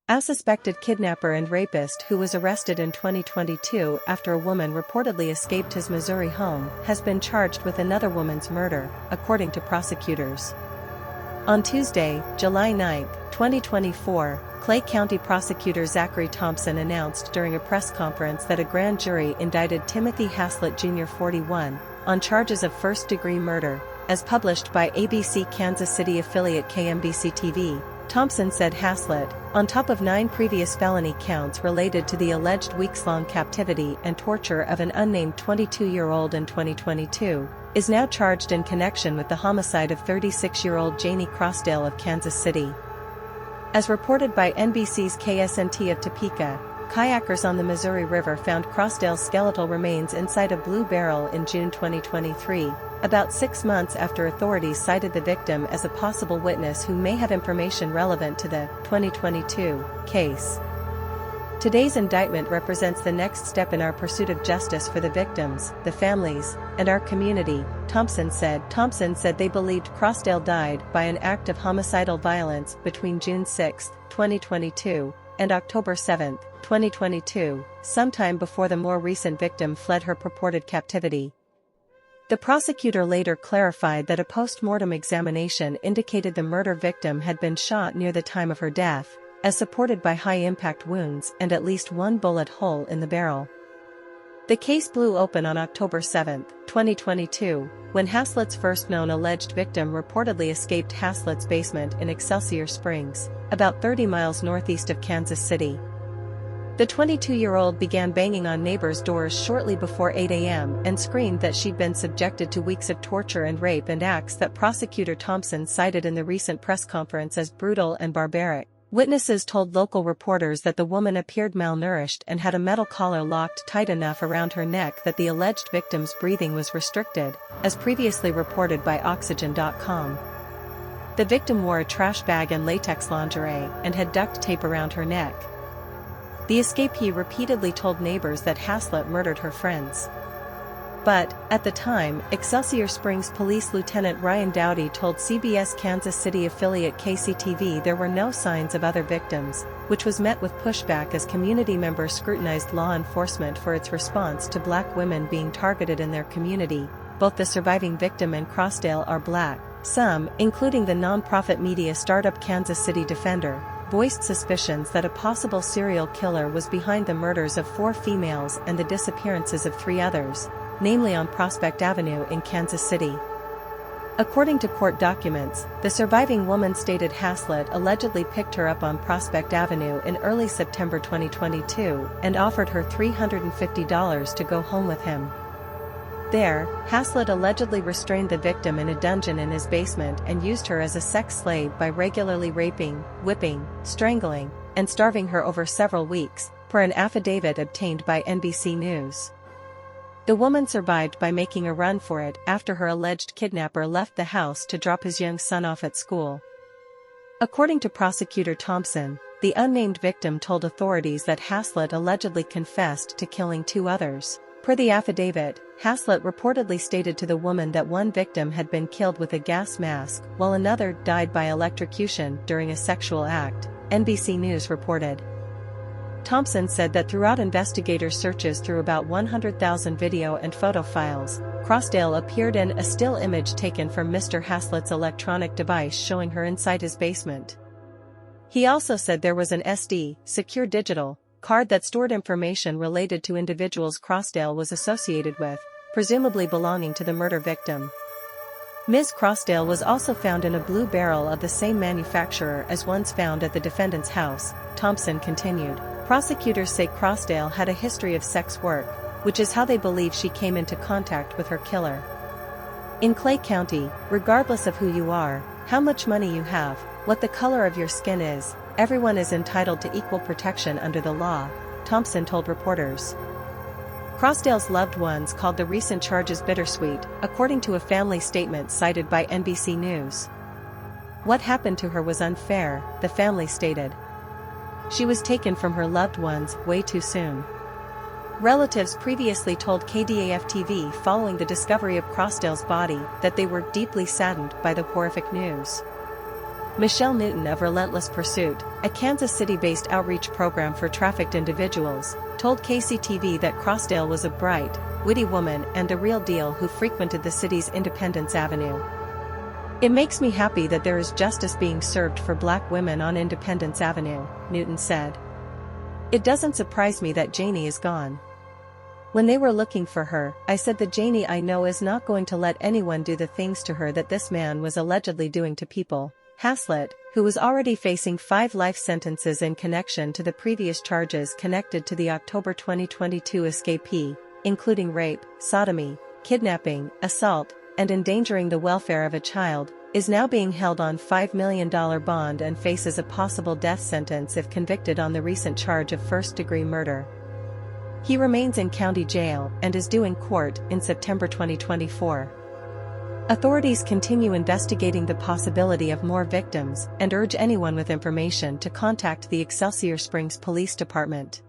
A suspected kidnapper and rapist who was arrested in 2022 after a woman reportedly escaped his Missouri home has been charged with another woman's murder, according to prosecutors. On Tuesday, July 9, 2024, Clay County prosecutor Zachary Thompson announced during a press conference that a grand jury indicted Timothy Haslett Jr. 41, on charges of first-degree murder, as published by ABC Kansas City affiliate KMBC-TV. Thompson said Haslett, on top of 9 previous felony counts related to the alleged weeks-long captivity and torture of an unnamed 22-year-old in 2022, is now charged in connection with the homicide of 36-year-old Jaynie Crosdale of Kansas City. As reported by NBC's KSNT of Topeka, kayakers on the Missouri River found Crosdale's skeletal remains inside a blue barrel in June 2023, about 6 months after authorities cited the victim as a possible witness who may have information relevant to the 2022 case. Today's indictment represents the next step in our pursuit of justice for the victims, the families, and our community, Thompson said. Thompson said they believed Crosdale died by an act of homicidal violence between June 6, 2022, and October 7, 2022, sometime before the more recent victim fled her purported captivity. The prosecutor later clarified that a post-mortem examination indicated the murder victim had been shot near the time of her death, as supported by high-impact wounds and at least one bullet hole in the barrel. The case blew open on October 7, 2022, when Haslett's first known alleged victim reportedly escaped Haslett's basement in Excelsior Springs, about 30 miles northeast of Kansas City. The 22-year-old began banging on neighbors' doors shortly before 8 a.m. and screamed that she'd been subjected to weeks of torture and rape and acts that prosecutor Thompson cited in the recent press conference as brutal and barbaric. Witnesses told local reporters that the woman appeared malnourished and had a metal collar locked tight enough around her neck that the alleged victim's breathing was restricted, as previously reported by Oxygen.com. The victim wore a trash bag and latex lingerie and had duct tape around her neck. The escapee repeatedly told neighbors that Haslett murdered her friends. But, at the time, Excelsior Springs Police Lieutenant Ryan Dowdy told CBS Kansas City affiliate KCTV there were no signs of other victims, which was met with pushback as community members scrutinized law enforcement for its response to black women being targeted in their community. Both the surviving victim and Crosdale are black. Some, including the non-profit media startup Kansas City Defender, voiced suspicions that a possible serial killer was behind the murders of 4 females and the disappearances of 3 others, namely on Prospect Avenue in Kansas City. According to court documents, the surviving woman stated Haslett allegedly picked her up on Prospect Avenue in early September 2022 and offered her $350 to go home with him. There, Haslett allegedly restrained the victim in a dungeon in his basement and used her as a sex slave by regularly raping, whipping, strangling, and starving her over several weeks, per an affidavit obtained by NBC News. The woman survived by making a run for it after her alleged kidnapper left the house to drop his young son off at school. According to prosecutor Thompson, the unnamed victim told authorities that Haslett allegedly confessed to killing 2 others. Per the affidavit, Haslett reportedly stated to the woman that one victim had been killed with a gas mask while another died by electrocution during a sexual act, NBC News reported. Thompson said that throughout investigators' searches through about 100,000 video and photo files, Crosdale appeared in a still image taken from Mr. Haslett's electronic device showing her inside his basement. He also said there was an SD, secure digital, card that stored information related to individuals Crosdale was associated with, presumably belonging to the murder victim. Ms. Crosdale was also found in a blue barrel of the same manufacturer as ones found at the defendant's house, Thompson continued. Prosecutors say Crosdale had a history of sex work, which is how they believe she came into contact with her killer. In Clay County, regardless of who you are, how much money you have, what the color of your skin is, everyone is entitled to equal protection under the law, Thompson told reporters. Crosdale's loved ones called the recent charges bittersweet, according to a family statement cited by NBC News. What happened to her was unfair, the family stated. She was taken from her loved ones way too soon. Relatives previously told KDAF-TV following the discovery of Crosdale's body that they were deeply saddened by the horrific news. Michelle Newton of Relentless Pursuit, a Kansas City-based outreach program for trafficked individuals, told KCTV that Crosdale was a bright, witty woman and the real deal who frequented the city's Independence Avenue. "It makes me happy that there is justice being served for Black women on Independence Avenue," Newton said. "It doesn't surprise me that Jaynie is gone. When they were looking for her, I said the Jaynie I know is not going to let anyone do the things to her that this man was allegedly doing to people." Haslett, who was already facing 5 life sentences in connection to the previous charges connected to the October 2022 escapee, including rape, sodomy, kidnapping, assault, and endangering the welfare of a child, is now being held on $5 million bond and faces a possible death sentence if convicted on the recent charge of first-degree murder. He remains in county jail and is due in court in September 2024. Authorities continue investigating the possibility of more victims and urge anyone with information to contact the Excelsior Springs Police Department.